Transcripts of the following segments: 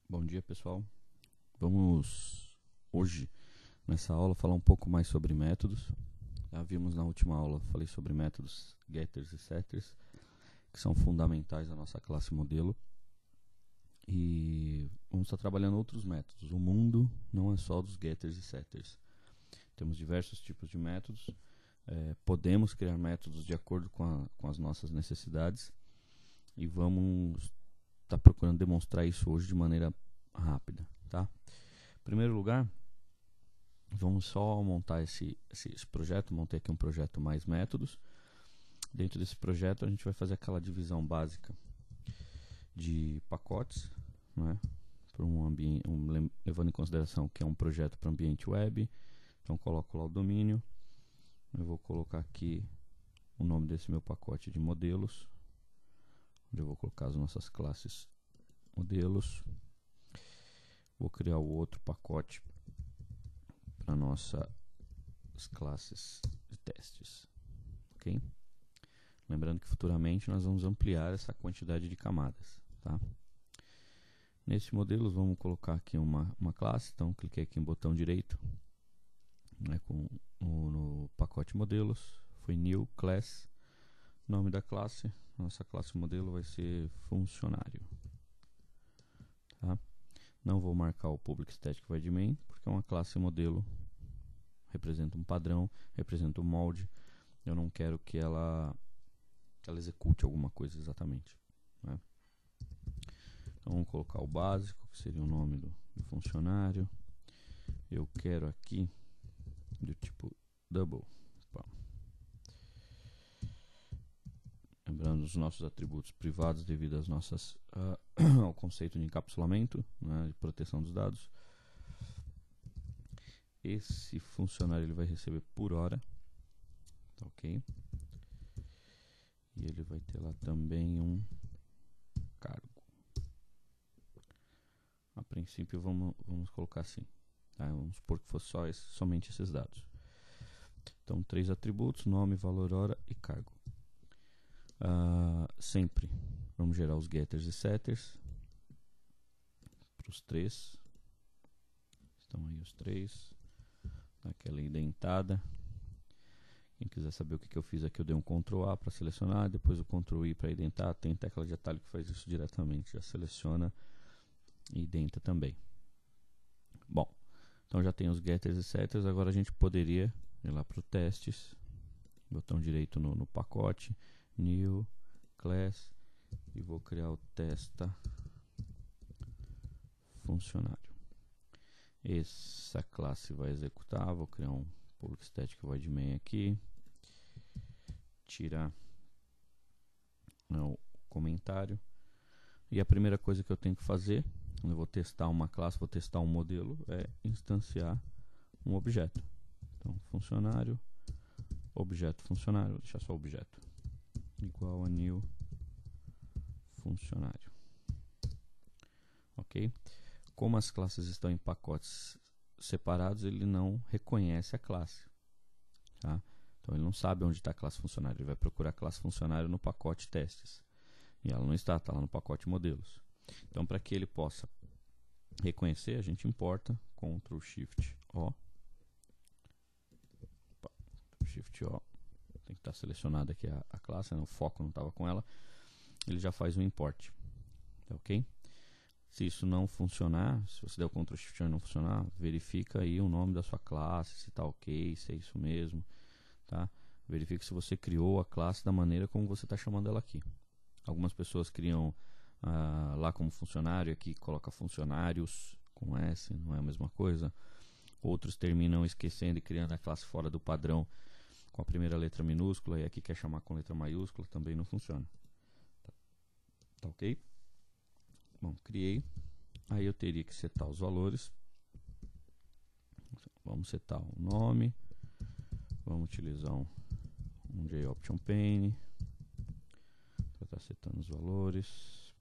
Bom dia, pessoal. Vamos hoje, nessa aula, falar um pouco mais sobre métodos. Já vimos na última aula, falei sobre métodos getters e setters, que são fundamentais da nossa classe modelo. E vamos estar trabalhando outros métodos. O mundo não é só dos getters e setters. Temos diversos tipos de métodos. Podemos criar métodos de acordo com as nossas necessidades. E vamos estar procurando demonstrar isso hoje de maneira rápida, tá? Em primeiro lugar, vamos só montar esse projeto. Montei aqui um projeto mais métodos. Dentro desse projeto a gente vai fazer aquela divisão básica de pacotes, né? Para um ambiente, levando em consideração que é um projeto para ambiente web. Então coloco lá o domínio. Eu vou colocar aqui o nome desse meu pacote de modelos, onde eu vou colocar as nossas classes modelos. Vou criar o outro pacote para nossas classes de testes, ok? Lembrando que futuramente nós vamos ampliar essa quantidade de camadas, tá? Nesse modelo vamos colocar aqui uma classe. Então cliquei aqui em botão direito, né, no pacote modelos, foi new class, nome da classe. Nossa classe modelo vai ser funcionário, tá? Não vou marcar o public static void main, porque é uma classe modelo, representa um padrão, representa um molde. Eu não quero que ela execute alguma coisa exatamente, né? Então vamos colocar o básico, que seria o nome do funcionário. Eu quero aqui do tipo double. Opa. Lembrando os nossos atributos privados devido às nossas ao conceito de encapsulamento, né, de proteção dos dados. Esse funcionário ele vai receber por hora, tá, ok? E ele vai ter lá também um cargo. A princípio vamos colocar assim, tá? Vamos supor que fosse somente esses dados. Então 3 atributos: nome, valor, hora e cargo. Sempre vamos gerar os getters e setters para os 3. Estão aí os 3. Aquela indentada. Quem quiser saber o que eu fiz aqui, eu dei um Ctrl A para selecionar, depois o Ctrl I para identar. Tem tecla de atalho que faz isso diretamente, já seleciona e identa também. Bom, então já tem os getters e setters. Agora a gente poderia ir lá para o testes, botão direito no pacote, new class, e vou criar o testa funcionário. Essa classe vai executar. Vou criar um public static void main aqui, tirar o comentário. E a primeira coisa que eu tenho que fazer, quando eu vou testar uma classe, vou testar um modelo, é instanciar um objeto. Então funcionário, objeto funcionário, vou deixar só objeto, igual a new funcionário, ok? Como as classes estão em pacotes separados, ele não reconhece a classe, tá? Então ele não sabe onde está a classe funcionário. Ele vai procurar a classe funcionário no pacote testes, e ela não está lá no pacote modelos. Então, para que ele possa reconhecer, a gente importa Ctrl Shift O. Shift O. Tem que estar selecionada aqui a classe, né? O foco não estava com ela. Ele já faz o import, tá, ok? Se isso não funcionar, se você der o Ctrl Shift e não funcionar, verifica aí o nome da sua classe, se está ok, se é isso mesmo, tá? Verifique se você criou a classe da maneira como você está chamando ela aqui. Algumas pessoas criam lá como funcionário, aqui coloca funcionários com S, não é a mesma coisa. Outros terminam esquecendo e criando a classe fora do padrão com a primeira letra minúscula, e aqui quer chamar com letra maiúscula, também não funciona. Tá ok? Bom, criei. Aí eu teria que setar os valores. Vamos setar o nome. Vamos utilizar um JOption pane para estar setando os valores.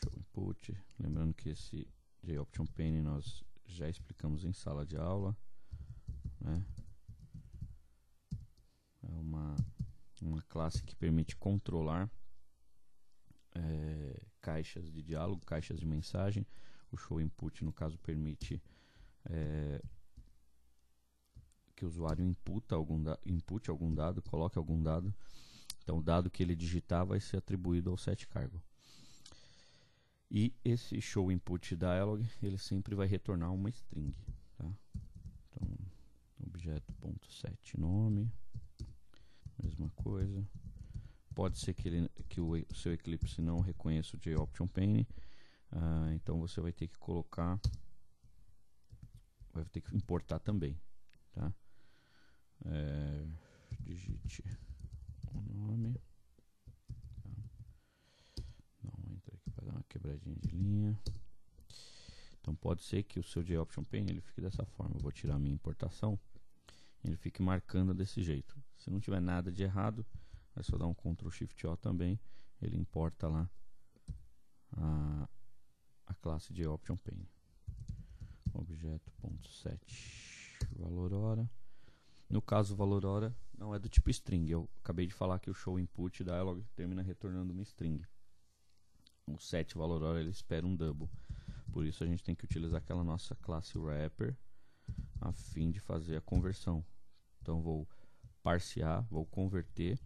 Show input. Lembrando que esse JOption pane nós já explicamos em sala de aula, né? É uma classe que permite controlar caixas de diálogo, caixas de mensagem. O show input, no caso, permite que o usuário inpute algum dado, coloque algum dado. Então, o dado que ele digitar vai ser atribuído ao setCargo. E esse show input dialog, ele sempre vai retornar uma string. Tá? Então, objeto.setNome, mesma coisa. Pode ser que o seu Eclipse não reconheça o JOptionPane. Então, você vai ter que colocar, vai ter que importar também. Tá? Digite o nome. Tá? Não entra aqui para dar uma quebradinha de linha. Então pode ser que o seu JOptionPane ele fique dessa forma. Eu vou tirar a minha importação. Ele fique marcando desse jeito. Se não tiver nada de errado, é só dar um Ctrl Shift O também. Ele importa lá a classe JOptionPane. Objeto.set valor hora. No caso, o valor hora não é do tipo string. Eu acabei de falar que o show input dialog termina retornando uma string. O set valor hora ele espera um double. Por isso a gente tem que utilizar aquela nossa classe wrapper a fim de fazer a conversão. Então vou parsear, vou converter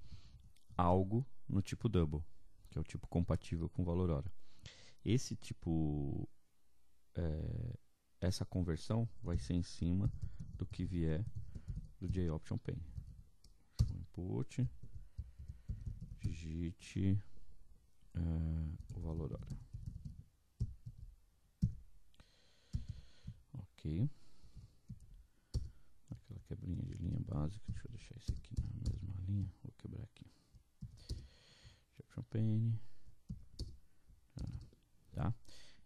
algo no tipo double, que é o tipo compatível com valor hora. Esse tipo, essa conversão vai ser em cima do que vier do JOptionPane. Input, digite o valor hora. Ok. Aquela quebrinha de linha básica. Deixa eu deixar isso aqui na mesma linha. Vou quebrar aqui. JOptionPane. Tá?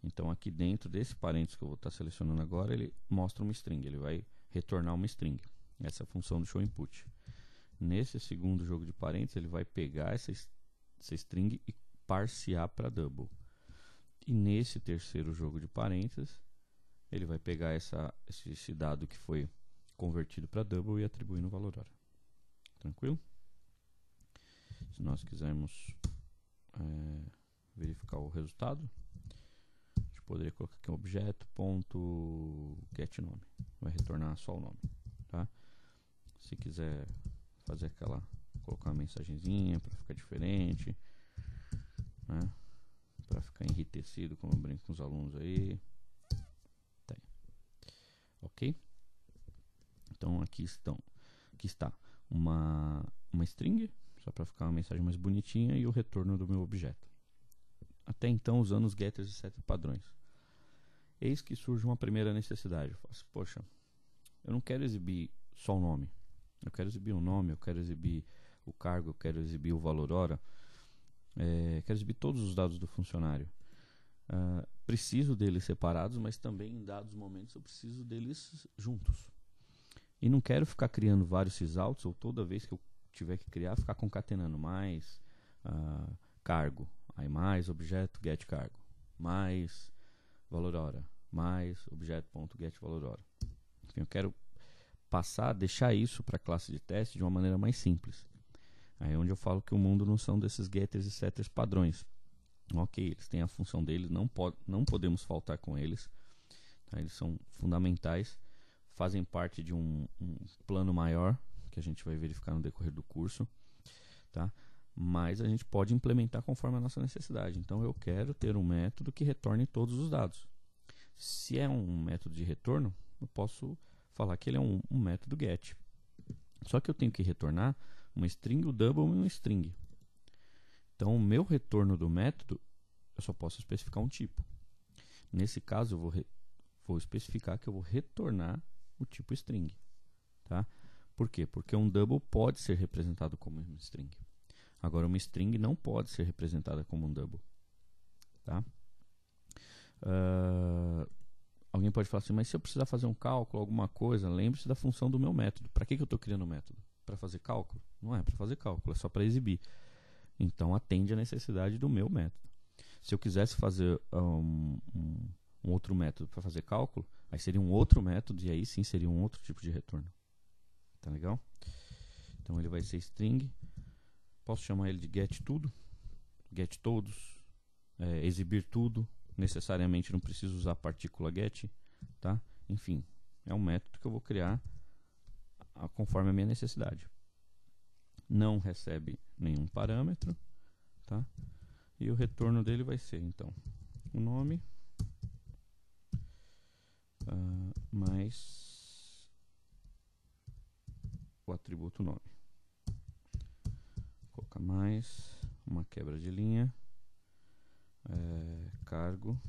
Então aqui dentro desse parênteses que eu vou estar selecionando agora, ele mostra uma string. Ele vai retornar uma string. Essa é a função do show input. Nesse segundo jogo de parênteses, ele vai pegar essa string e parsear para double. E nesse terceiro jogo de parênteses, ele vai pegar esse dado que foi convertido para double e atribuir no valor hora. Tranquilo? Se nós quisermos verificar o resultado, a gente poderia colocar aqui um objeto.getNome. Vai retornar só o nome. Tá? Se quiser fazer colocar uma mensagenzinha para ficar diferente, né? Para ficar enritecido, como eu brinco com os alunos aí. Tá aí. Ok? Então aqui está uma string, só para ficar uma mensagem mais bonitinha, e o retorno do meu objeto. Até então usando os getters e setters padrões. Eis que surge uma primeira necessidade. Eu falo assim, poxa, eu não quero exibir só o nome. Eu quero exibir o nome, eu quero exibir o cargo, eu quero exibir o valor hora. Quero exibir todos os dados do funcionário. Preciso deles separados, mas também em dados momentos eu preciso deles juntos. E não quero ficar criando vários sysalts, ou toda vez que eu tiver que criar, ficar concatenando mais cargo, aí mais objeto get cargo, mais valor hora, mais objeto.get valor hora. Enfim, eu quero deixar isso para a classe de teste de uma maneira mais simples. Aí é onde eu falo que o mundo não são desses getters e setters padrões. Ok, eles têm a função deles, não podemos faltar com eles. Tá? Eles são fundamentais, fazem parte de um plano maior, que a gente vai verificar no decorrer do curso. Tá? Mas a gente pode implementar conforme a nossa necessidade. Então eu quero ter um método que retorne todos os dados. Se é um método de retorno, eu posso falar que ele é um método get. Só que eu tenho que retornar uma string, o double e uma string. Então o meu retorno do método, eu só posso especificar um tipo. Nesse caso eu vou especificar que eu vou retornar o tipo string. Tá? Por quê? Porque um double pode ser representado como uma string. Agora uma string não pode ser representada como um double. Tá? Alguém pode falar assim, mas se eu precisar fazer um cálculo, alguma coisa, lembre-se da função do meu método. Para que eu estou criando o método? Para fazer cálculo? Não é para fazer cálculo, é só para exibir. Então atende à necessidade do meu método. Se eu quisesse fazer um outro método para fazer cálculo, aí seria um outro método e aí sim seria um outro tipo de retorno. Tá legal? Então ele vai ser string. Posso chamar ele de get tudo, get todos, exibir tudo. Necessariamente não preciso usar a partícula get, tá? Enfim, é um método que eu vou criar conforme a minha necessidade. Não recebe nenhum parâmetro, tá? E o retorno dele vai ser, então, o nome mais o atributo nome. Vou colocar mais uma quebra de linha, cargo,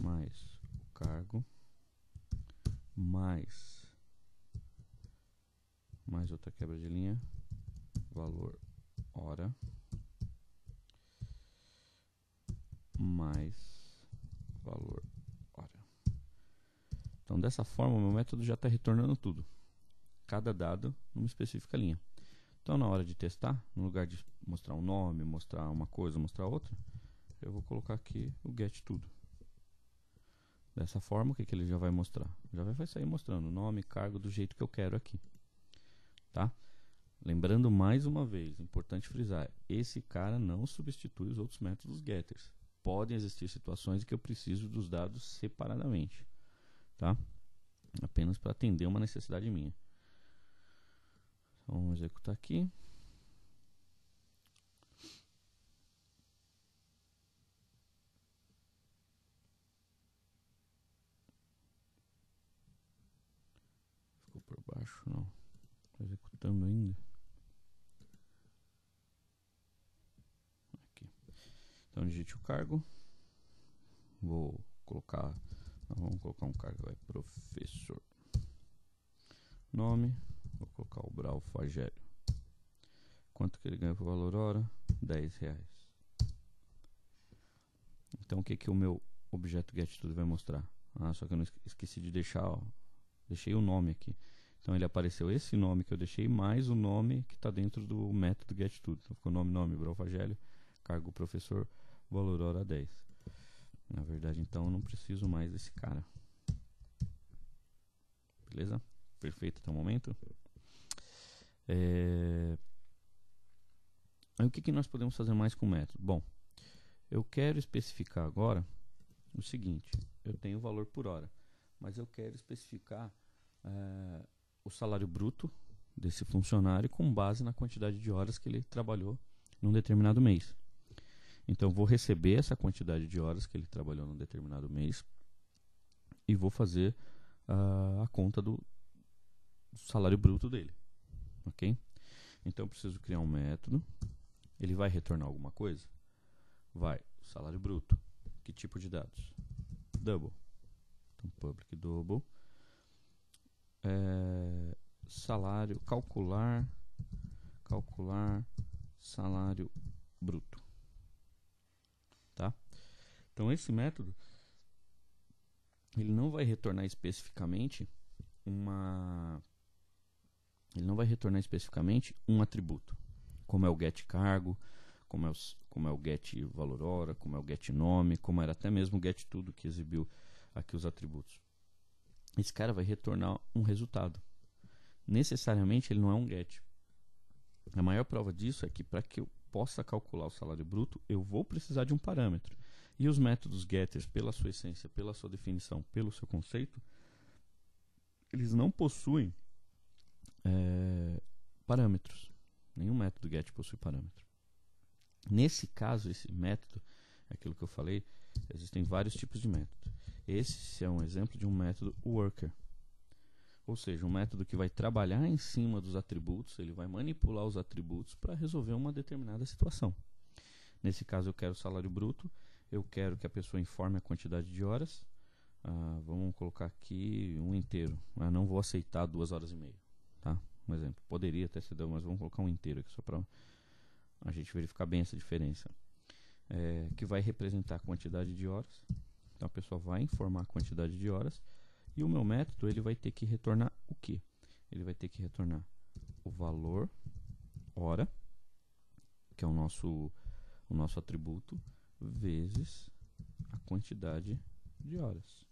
mais o cargo, mais outra quebra de linha, valor hora, mais valor hora. Então, dessa forma, o meu método já está retornando tudo, cada dado numa específica linha. Então, na hora de testar, no lugar de mostrar um nome, mostrar uma coisa, mostrar outra, eu vou colocar aqui o get tudo. Dessa forma, o que ele já vai mostrar? Já vai sair mostrando nome, cargo, do jeito que eu quero aqui. Tá? Lembrando mais uma vez, importante frisar, esse cara não substitui os outros métodos getters. Podem existir situações em que eu preciso dos dados separadamente, tá? Apenas para atender uma necessidade minha. Então, vamos executar aqui. Ficou por baixo, não. Estou executando ainda. Aqui. Então, digite o cargo. Vamos colocar um cargo, professor. Nome, vou colocar o Brau Fagélio. Quanto que ele ganha por valor hora? R$10. Então, o que o meu objeto getTudo vai mostrar? Só que eu não esqueci de deixar, deixei o nome aqui. Então, ele apareceu esse nome que eu deixei, mais o nome que está dentro do método getTudo. Então, ficou nome, Brau Fagélio, cargo professor, valor hora 10. Na verdade, então, eu não preciso mais desse cara. Beleza? Perfeito até o momento. Aí, o que nós podemos fazer mais com o método? Bom, eu quero especificar agora o seguinte. Eu tenho o valor por hora, mas eu quero especificar o salário bruto desse funcionário com base na quantidade de horas que ele trabalhou num determinado mês. Então, eu vou receber essa quantidade de horas que ele trabalhou num determinado mês e vou fazer a conta do salário bruto dele. Ok? Então, eu preciso criar um método. Ele vai retornar alguma coisa? Vai. Salário bruto. Que tipo de dados? Double. Então, public double. Salário, calcular salário bruto. Tá? Então, esse método ele não vai retornar especificamente um atributo, como é o get cargo, como é o get valor hora, como é o get nome, como era até mesmo o get tudo que exibiu aqui os atributos. Esse cara vai retornar um resultado. Necessariamente ele não é um get. A maior prova disso é que para que eu possa calcular o salário bruto, eu vou precisar de um parâmetro. E os métodos getters, pela sua essência, pela sua definição, pelo seu conceito, eles não possuem parâmetros. Nenhum método get possui parâmetro. Nesse caso, esse método, aquilo que eu falei, existem vários tipos de método. Esse é um exemplo de um método worker. Ou seja, um método que vai trabalhar em cima dos atributos, ele vai manipular os atributos para resolver uma determinada situação. Nesse caso, eu quero o salário bruto, eu quero que a pessoa informe a quantidade de horas. Vamos colocar aqui um inteiro. Não vou aceitar 2h30. Tá? Um exemplo. Poderia até ser, mas vamos colocar um inteiro aqui só para a gente verificar bem essa diferença. Que vai representar a quantidade de horas. Então a pessoa vai informar a quantidade de horas. E o meu método ele vai ter que retornar o quê? Ele vai ter que retornar o valor hora, que é o nosso atributo, vezes a quantidade de horas.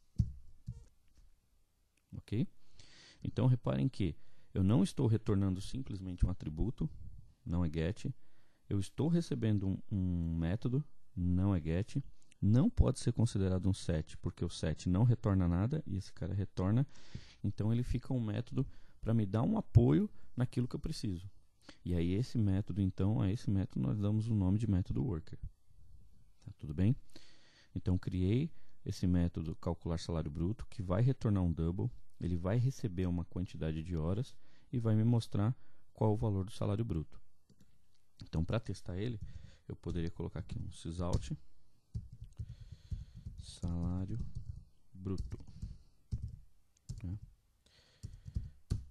Ok? Então reparem que eu não estou retornando simplesmente um atributo, não é get. eu estou recebendo um método, não é get, não pode ser considerado um set, porque o set não retorna nada e esse cara retorna, então ele fica um método para me dar um apoio naquilo que eu preciso. E aí esse método, então, a esse método nós damos o nome de método worker. Tá tudo bem? Então criei esse método calcular salário bruto, que vai retornar um double, ele vai receber uma quantidade de horas e vai me mostrar qual o valor do salário bruto. Então, para testar ele, eu poderia colocar aqui um sysout salário bruto, né?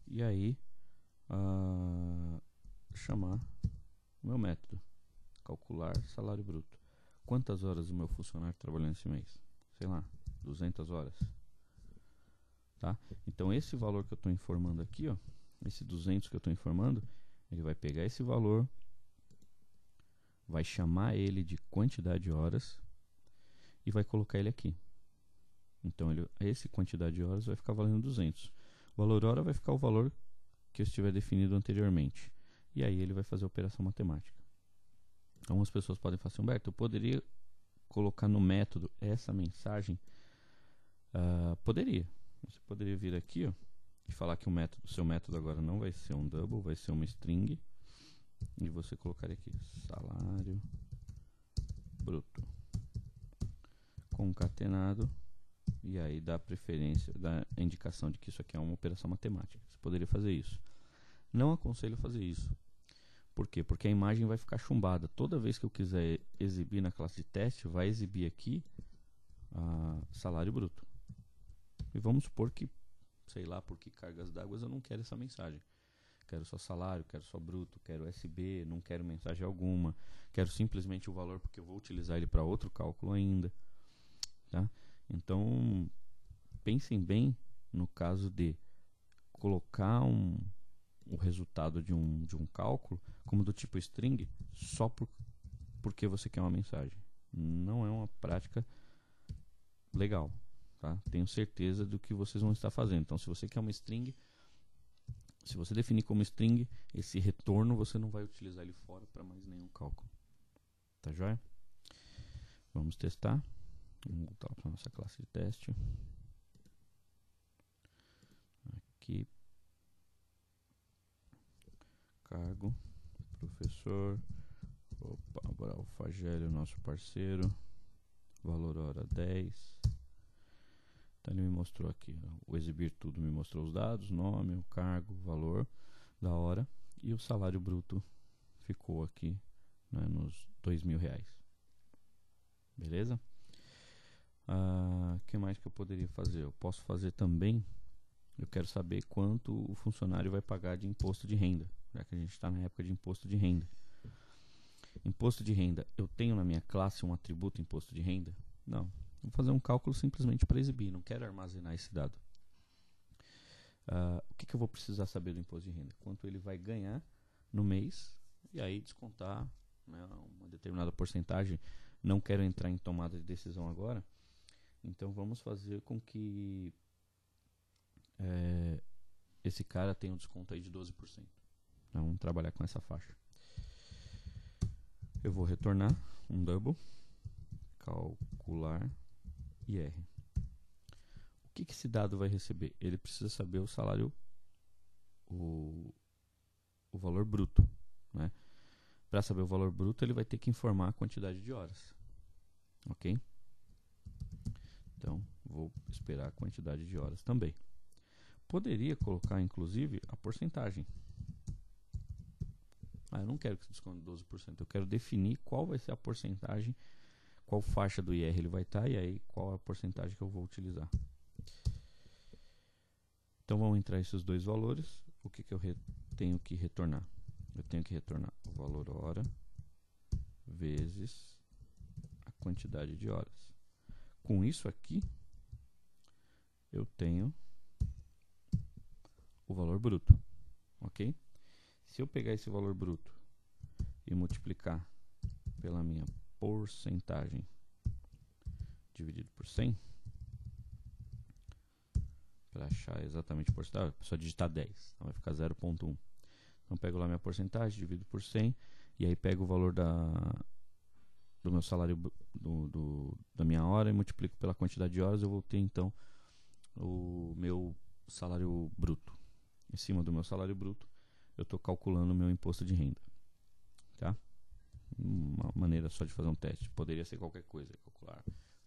E aí chamar o meu método calcular salário bruto. Quantas horas o meu funcionário trabalhou nesse mês? Sei lá, 200 horas. Tá? Então esse valor que eu estou informando aqui, ó, esse 200 que eu estou informando, ele vai pegar esse valor, vai chamar ele de quantidade de horas e vai colocar ele aqui. Então esse quantidade de horas vai ficar valendo 200. O valor hora vai ficar o valor que eu estiver definido anteriormente. E aí ele vai fazer a operação matemática. Algumas pessoas podem falar assim, Humberto, eu poderia colocar no método essa mensagem? Poderia. Você poderia vir aqui, ó, e falar que o seu método agora não vai ser um double, vai ser uma string. E você colocaria aqui salário bruto concatenado. E aí dá preferência, dá a indicação de que isso aqui é uma operação matemática. Você poderia fazer isso. Não aconselho fazer isso. Por quê? Porque a imagem vai ficar chumbada. Toda vez que eu quiser exibir na classe de teste, vai exibir aqui salário bruto. E vamos supor que, sei lá por que cargas d'água eu não quero essa mensagem. Quero só salário, quero só bruto, quero SB, não quero mensagem alguma. Quero simplesmente o valor porque eu vou utilizar ele para outro cálculo ainda. Tá? Então, pensem bem no caso de colocar o resultado de um cálculo como do tipo string só porque você quer uma mensagem. Não é uma prática legal. Tá? Tenho certeza do que vocês vão estar fazendo. Então, se você quer uma string, se você definir como string, esse retorno você não vai utilizar ele fora para mais nenhum cálculo. Tá joia? Vamos testar. Vamos voltar para a nossa classe de teste. Aqui. Cargo. Professor. Opa, agora Alfagélio, nosso parceiro. Valor hora 10. Então ele me mostrou aqui, o exibir tudo me mostrou os dados, nome, o cargo, valor da hora e o salário bruto ficou aqui, né, nos R$2.000. Beleza? Que mais que eu poderia fazer? Eu posso fazer também, eu quero saber quanto o funcionário vai pagar de imposto de renda, já que a gente está na época de imposto de renda. Imposto de renda, eu tenho na minha classe um atributo imposto de renda? Não. Vou fazer um cálculo simplesmente para exibir, não quero armazenar esse dado. O que eu vou precisar saber do imposto de renda? Quanto ele vai ganhar no mês e aí descontar, né, uma determinada porcentagem. Não quero entrar em tomada de decisão agora, então vamos fazer com que esse cara tenha um desconto aí de 12%. Então, vamos trabalhar com essa faixa. Eu vou retornar um double, calcular IR. O que esse dado vai receber? Ele precisa saber o salário, o valor bruto, né? Para saber o valor bruto, ele vai ter que informar a quantidade de horas. Ok? Então, vou esperar a quantidade de horas também. Poderia colocar, inclusive, a porcentagem. Eu não quero que se desconte 12%. Eu quero definir qual vai ser a porcentagem, qual faixa do IR ele vai estar e aí qual a porcentagem que eu vou utilizar. Então vamos entrar esses dois valores. O que eu tenho que retornar? Eu tenho que retornar o valor hora vezes a quantidade de horas. Com isso aqui, eu tenho o valor bruto. Ok? Se eu pegar esse valor bruto e multiplicar pela minha porcentagem dividido por 100, para achar exatamente a porcentagem, só digitar 10, então vai ficar 0,1. Então pego lá minha porcentagem, divido por 100 e aí pego o valor do meu salário da minha hora e multiplico pela quantidade de horas, eu vou ter então o meu salário bruto. Em cima do meu salário bruto, eu estou calculando o meu imposto de renda. Tá? Uma maneira só de fazer um teste. Poderia ser qualquer coisa, calcular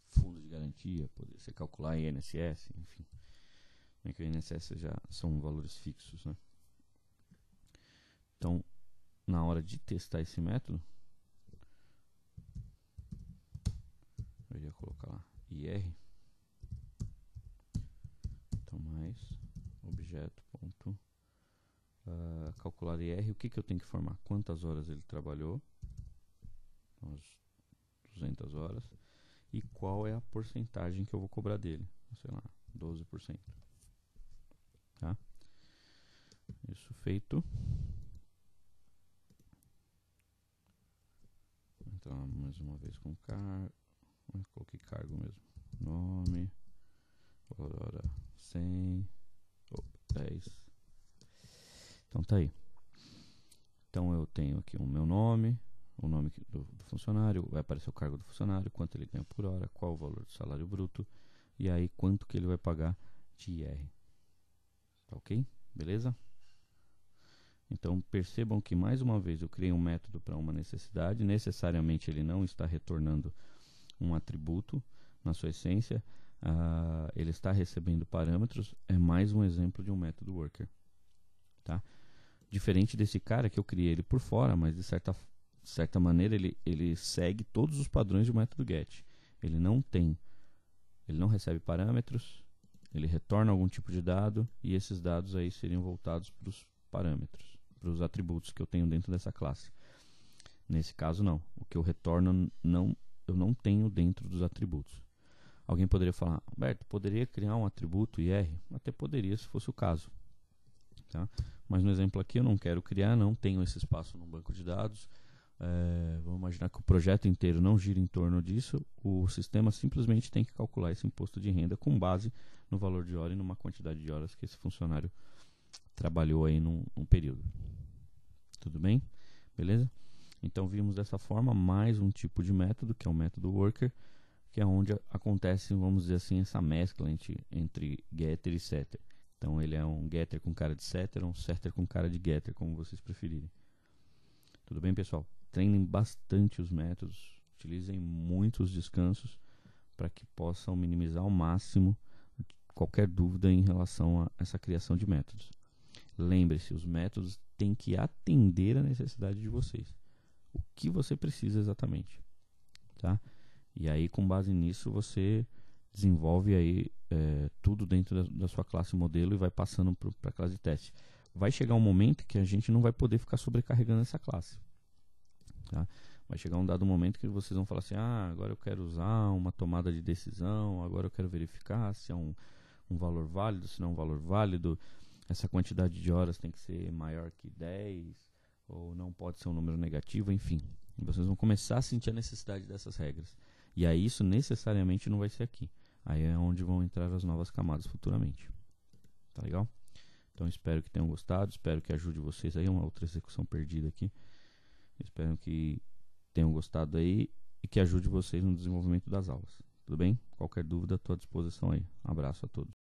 fundo de garantia, poderia ser calcular INSS, enfim. É que o INSS já são valores fixos, né? Então, na hora de testar esse método, eu iria colocar lá IR, então mais objeto ponto calcular IR. O que eu tenho que formar? Quantas horas ele trabalhou, então, as 200 horas, e qual é a porcentagem que eu vou cobrar dele, sei lá, 12%. Tá? Isso feito. Então, mais uma vez com cargo. Eu coloquei cargo mesmo. Nome. Hora 100. 10. Então tá aí. Então eu tenho aqui o meu nome. O nome do funcionário. Vai aparecer o cargo do funcionário. Quanto ele ganha por hora. Qual o valor do salário bruto. E aí quanto que ele vai pagar de IR. Tá ok? Beleza? Então percebam que mais uma vez eu criei um método para uma necessidade. Necessariamente ele não está retornando um atributo na sua essência. Ele está recebendo parâmetros. É mais um exemplo de um método worker. Tá? Diferente desse cara que eu criei ele por fora, mas de certa maneira ele segue todos os padrões do método get. Ele não recebe parâmetros, ele retorna algum tipo de dado e esses dados aí seriam voltados para os parâmetros, para os atributos que eu tenho dentro dessa classe. Nesse caso não, o que eu retorno eu não tenho dentro dos atributos. Alguém poderia falar, Alberto, poderia criar um atributo IR? Até poderia se fosse o caso. Tá? Mas no exemplo aqui eu não quero criar, não tenho esse espaço no banco de dados. Vamos imaginar que o projeto inteiro não gira em torno disso. O sistema simplesmente tem que calcular esse imposto de renda com base no valor de hora e numa quantidade de horas que esse funcionário trabalhou aí num período. Tudo bem? Beleza? Então vimos dessa forma mais um tipo de método, que é o método worker, que é onde acontece, vamos dizer assim, essa mescla entre getter e setter. Então ele é um getter com cara de setter, um setter com cara de getter, como vocês preferirem. Tudo bem, pessoal? Treinem bastante os métodos, utilizem muitos descansos para que possam minimizar ao máximo qualquer dúvida em relação a essa criação de métodos. Lembre-se, os métodos têm que atender a necessidade de vocês. O que você precisa exatamente, tá? E aí, com base nisso, você desenvolve aí tudo dentro da sua classe modelo e vai passando para a classe de teste. Vai chegar um momento que a gente não vai poder ficar sobrecarregando essa classe. Tá? Vai chegar um dado momento que vocês vão falar assim, agora eu quero usar uma tomada de decisão, agora eu quero verificar se é um valor válido, se não é um valor válido, essa quantidade de horas tem que ser maior que 10, ou não pode ser um número negativo, enfim. E vocês vão começar a sentir a necessidade dessas regras. E aí isso necessariamente não vai ser aqui. Aí é onde vão entrar as novas camadas futuramente. Tá legal? Então espero que tenham gostado, espero que ajude vocês aí, uma outra execução perdida aqui. Espero que tenham gostado aí e que ajude vocês no desenvolvimento das aulas. Tudo bem? Qualquer dúvida, estou à disposição aí. Um abraço a todos.